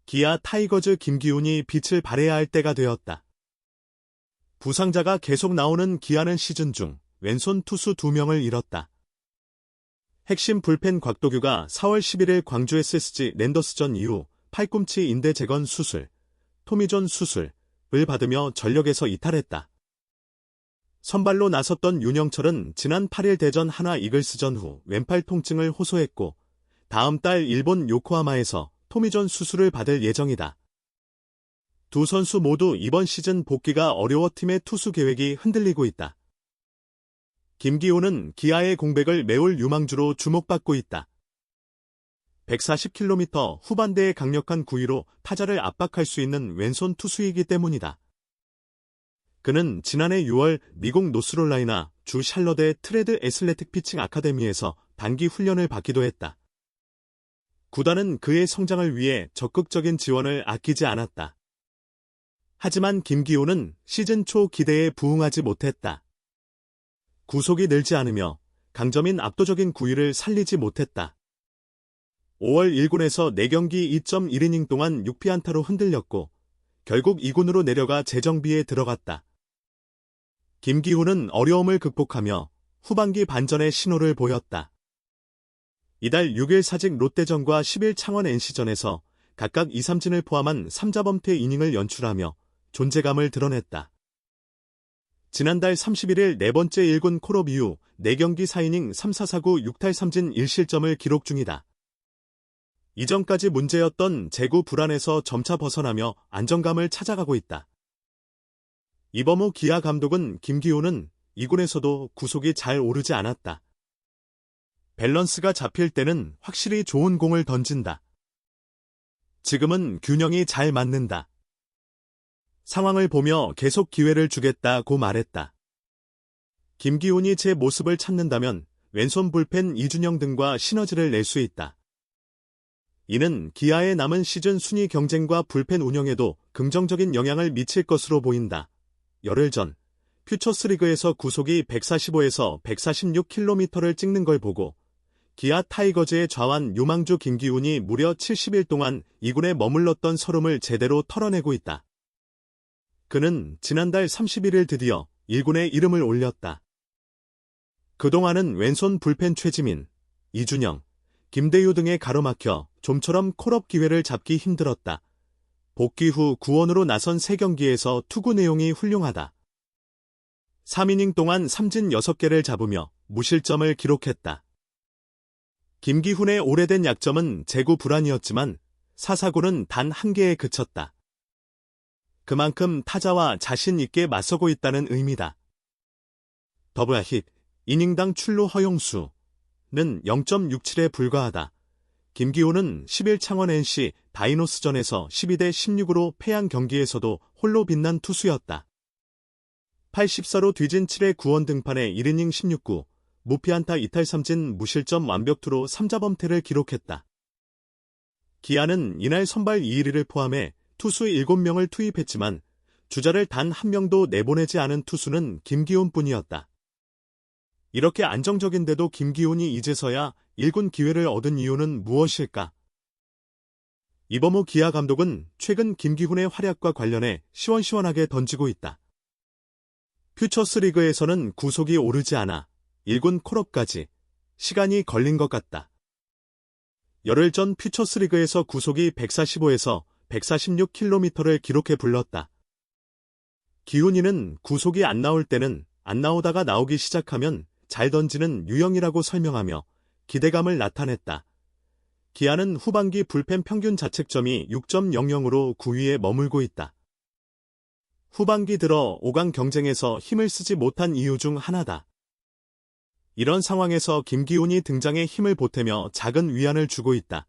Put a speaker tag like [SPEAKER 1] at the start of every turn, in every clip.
[SPEAKER 1] 기아 타이거즈 김기훈이 빛을 발해야 할 때가 되었다. 부상자가 계속 나오는 기아는 시즌 중 왼손 투수 2명을 잃었다. 핵심 불펜 곽도규가 4월 11일 광주 SSG 랜더스전 이후 팔꿈치 인대 재건 수술, 토미존 수술을 받으며 전력에서 이탈했다. 선발로 나섰던 윤영철은 지난 8일 대전 하나 이글스전 후 왼팔 통증을 호소했고 다음 달 일본 요코하마에서 토미존 수술을 받을 예정이다. 두 선수 모두 이번 시즌 복귀가 어려워 팀의 투수 계획이 흔들리고 있다. 김기훈은 기아의 공백을 메울 유망주로 주목받고 있다. 140km 후반대의 강력한 구위로 타자를 압박할 수 있는 왼손 투수이기 때문이다. 그는 지난해 6월 미국 노스롤라이나 주 샬럿의 트레드 애슬레틱 피칭 아카데미에서 단기 훈련을 받기도 했다. 구단은 그의 성장을 위해 적극적인 지원을 아끼지 않았다. 하지만 김기훈은 시즌 초 기대에 부응하지 못했다. 구속이 늘지 않으며 강점인 압도적인 구위를 살리지 못했다. 5월 1군에서 4경기 2.1이닝 동안 6피안타로 흔들렸고 결국 2군으로 내려가 재정비에 들어갔다. 김기훈은 어려움을 극복하며 후반기 반전의 신호를 보였다. 이달 6일 사직 롯데전과 10일 창원 NC전에서 각각 2-3진을 포함한 3자범퇴 이닝을 연출하며 존재감을 드러냈다. 지난달 31일 네 번째 1군 콜업 이후 4경기 4이닝 3-4-4-9 6탈3진 1실점을 기록 중이다. 이전까지 문제였던 제구 불안에서 점차 벗어나며 안정감을 찾아가고 있다. 이범호 기아 감독은 김기훈은 2군에서도 구속이 잘 오르지 않았다. 밸런스가 잡힐 때는 확실히 좋은 공을 던진다. 지금은 균형이 잘 맞는다. 상황을 보며 계속 기회를 주겠다고 말했다. 김기훈이 제 모습을 찾는다면 왼손 불펜 이준영 등과 시너지를 낼 수 있다. 이는 기아의 남은 시즌 순위 경쟁과 불펜 운영에도 긍정적인 영향을 미칠 것으로 보인다. 열흘 전 퓨처스리그에서 구속이 145에서 146km를 찍는 걸 보고 기아 타이거즈의 좌완 유망주 김기훈이 무려 70일 동안 2군에 머물렀던 서름을 제대로 털어내고 있다. 그는 지난달 31일 드디어 1군에 이름을 올렸다. 그동안은 왼손 불펜 최지민, 이준영, 김대유 등에 가로막혀 좀처럼 콜업 기회를 잡기 힘들었다. 복귀 후 구원으로 나선 3경기에서 투구 내용이 훌륭하다. 3이닝 동안 3진 6개를 잡으며 무실점을 기록했다. 김기훈의 오래된 약점은 제구 불안이었지만 4-4-9는 단 1개에 그쳤다. 그만큼 타자와 자신 있게 맞서고 있다는 의미다. 더블-힛, 이닝당 출루 허용수는 0.67에 불과하다. 김기훈은 10일 창원 NC 다이노스전에서 12대 16으로 패한 경기에서도 홀로 빛난 투수였다. 84로 뒤진 7회 구원 등판에 1이닝 16구, 무피안타 2탈3진 무실점 완벽투로 3자범퇴를 기록했다. 기아는 이날 선발 이일이를 포함해 투수 7명을 투입했지만 주자를 단 1명도 내보내지 않은 투수는 김기훈뿐이었다. 이렇게 안정적인데도 김기훈이 이제서야 1군 기회를 얻은 이유는 무엇일까? 이범호 기아 감독은 최근 김기훈의 활약과 관련해 시원시원하게 던지고 있다. 퓨처스리그에서는 구속이 오르지 않아 1군 콜업까지 시간이 걸린 것 같다. 열흘 전 퓨처스리그에서 구속이 145에서 146km를 기록해 불렀다. 기훈이는 구속이 안 나올 때는 안 나오다가 나오기 시작하면 잘 던지는 유형이라고 설명하며 기대감을 나타냈다. 기아는 후반기 불펜 평균 자책점이 6.00으로 9위에 머물고 있다. 후반기 들어 5강 경쟁에서 힘을 쓰지 못한 이유 중 하나다. 이런 상황에서 김기훈이 등장해 힘을 보태며 작은 위안을 주고 있다.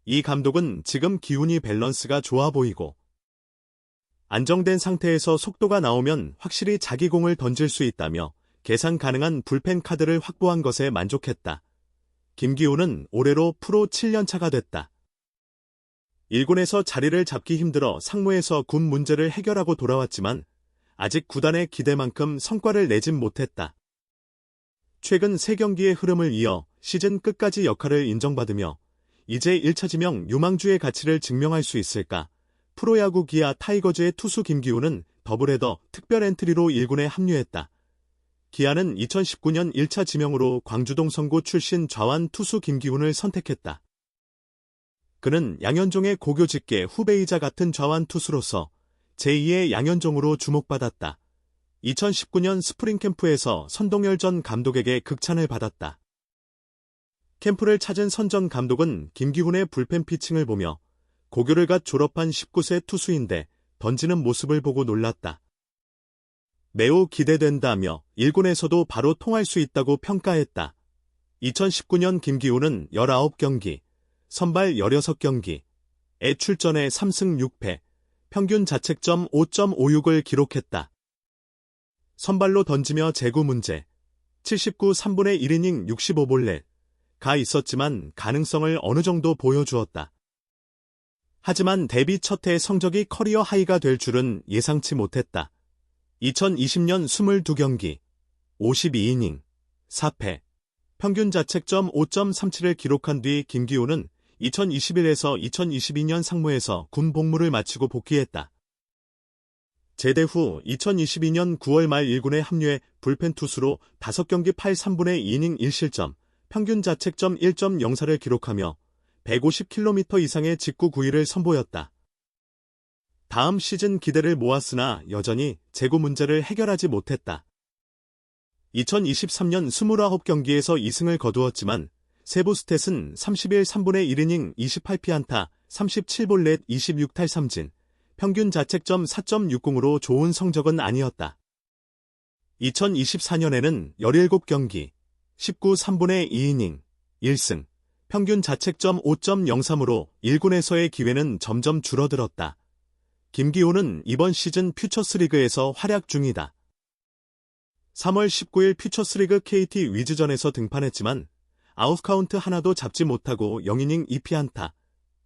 [SPEAKER 1] 이 감독은 지금 기훈이 밸런스가 좋아 보이고 안정된 상태에서 속도가 나오면 확실히 자기 공을 던질 수 있다며 계산 가능한 불펜 카드를 확보한 것에 만족했다. 김기훈은 올해로 프로 7년차가 됐다. 1군에서 자리를 잡기 힘들어 상무에서 군 문제를 해결하고 돌아왔지만 아직 구단의 기대만큼 성과를 내진 못했다. 최근 3경기의 흐름을 이어 시즌 끝까지 역할을 인정받으며 이제 1차 지명 유망주의 가치를 증명할 수 있을까? 프로야구 기아 타이거즈의 투수 김기훈은 더블헤더 특별 엔트리로 1군에 합류했다. 기아는 2019년 1차 지명으로 광주동 성고 출신 좌완 투수 김기훈을 선택했다. 그는 양현종의 고교 직계 후배이자 같은 좌완 투수로서 제2의 양현종으로 주목받았다. 2019년 스프링 캠프에서 선동열 전 감독에게 극찬을 받았다. 캠프를 찾은 선 전 감독은 김기훈의 불펜 피칭을 보며 고교를 갓 졸업한 19세 투수인데 던지는 모습을 보고 놀랐다. 매우 기대된다며 1군에서도 바로 통할 수 있다고 평가했다. 2019년 김기훈은 19경기, 선발 16경기에 출전해 3승 6패, 평균 자책점 5.56을 기록했다. 선발로 던지며 제구 문제, 79 3분의 1이닝 65볼넷가 있었지만 가능성을 어느 정도 보여주었다. 하지만 데뷔 첫 해 성적이 커리어 하이가 될 줄은 예상치 못했다. 2020년 22경기, 52이닝, 4패, 평균 자책점 5.37을 기록한 뒤 김기훈은 2021에서 2022년 상무에서 군 복무를 마치고 복귀했다. 제대 후 2022년 9월 말 1군에 합류해 불펜 투수로 5경기 8 3분의 2이닝 1실점, 평균 자책점 1.04를 기록하며 150km 이상의 직구 구위를 선보였다. 다음 시즌 기대를 모았으나 여전히 제구 문제를 해결하지 못했다. 2023년 29경기에서 2승을 거두었지만 세부 스탯은 31 3분의 1이닝 28피안타, 37볼넷 26탈삼진, 평균 자책점 4.60으로 좋은 성적은 아니었다. 2024년에는 17경기, 19 3분의 2이닝, 1승, 평균 자책점 5.03으로 1군에서의 기회는 점점 줄어들었다. 김기훈은 이번 시즌 퓨처스리그에서 활약 중이다. 3월 19일 퓨처스리그 KT 위즈전에서 등판했지만 아웃카운트 하나도 잡지 못하고 0이닝 2피안타,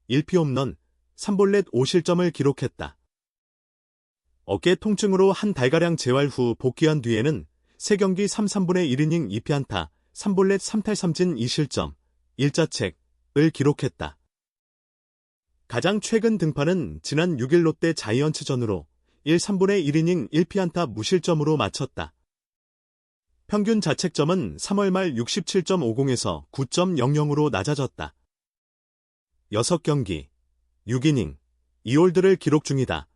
[SPEAKER 1] 1피홈런, 3볼넷 5실점을 기록했다. 어깨 통증으로 한 달가량 재활 후 복귀한 뒤에는 3경기 3 3분의 1이닝 2피안타, 3볼넷 3탈삼진 2실점, 1자책을 기록했다. 가장 최근 등판은 지난 6일 롯데 자이언츠전으로 1 3분의 1이닝 1피안타 무실점으로 마쳤다. 평균 자책점은 3월 말 67.50에서 9.00으로 낮아졌다. 6경기, 6이닝, 2홀드를 기록 중이다.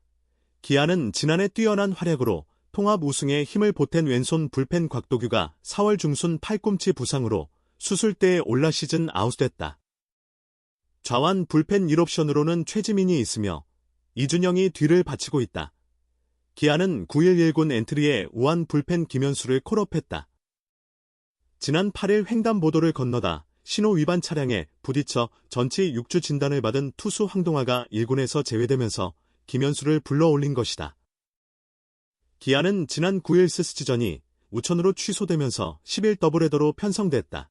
[SPEAKER 1] 기아는 지난해 뛰어난 활약으로 통합 우승에 힘을 보탠 왼손 불펜 곽도규가 4월 중순 팔꿈치 부상으로 수술대에 올라 시즌 아웃됐다. 좌완 불펜 1옵션으로는 최지민이 있으며 이준영이 뒤를 받치고 있다. 기아는 9일 1군 엔트리에 우한 불펜 김현수를 콜업했다. 지난 8일 횡단보도를 건너다 신호 위반 차량에 부딪혀 전치 6주 진단을 받은 투수 황동아가 1군에서 제외되면서 김현수를 불러올린 것이다. 기아는 지난 9일 스스지전이 우천으로 취소되면서 10일 더블헤더로 편성됐다.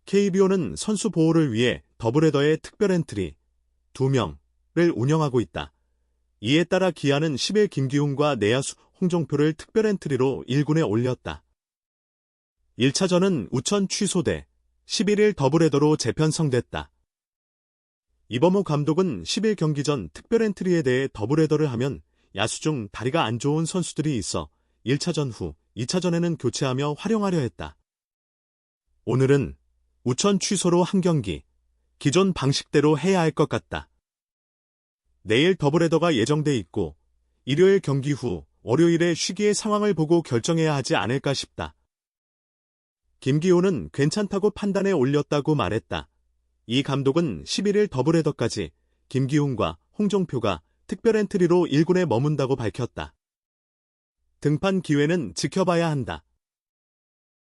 [SPEAKER 1] KBO는 선수 보호를 위해 더블헤더의 특별 엔트리 2명을 운영하고 있다. 이에 따라 기아는 10일 김기훈과 내야수 홍종표를 특별 엔트리로 1군에 올렸다. 1차전은 우천 취소돼 11일 더블헤더로 재편성됐다. 이범호 감독은 10일 경기 전 특별 엔트리에 대해 더블헤더를 하면 야수 중 다리가 안 좋은 선수들이 있어 1차전 후 2차전에는 교체하며 활용하려 했다. 오늘은 우천 취소로 한 경기, 기존 방식대로 해야 할 것 같다. 내일 더블헤더가 예정돼 있고 일요일 경기 후 월요일에 쉬기의 상황을 보고 결정해야 하지 않을까 싶다. 김기훈은 괜찮다고 판단에 올렸다고 말했다. 이 감독은 11일 더블헤더까지 김기훈과 홍종표가 특별 엔트리로 1군에 머문다고 밝혔다. 등판 기회는 지켜봐야 한다.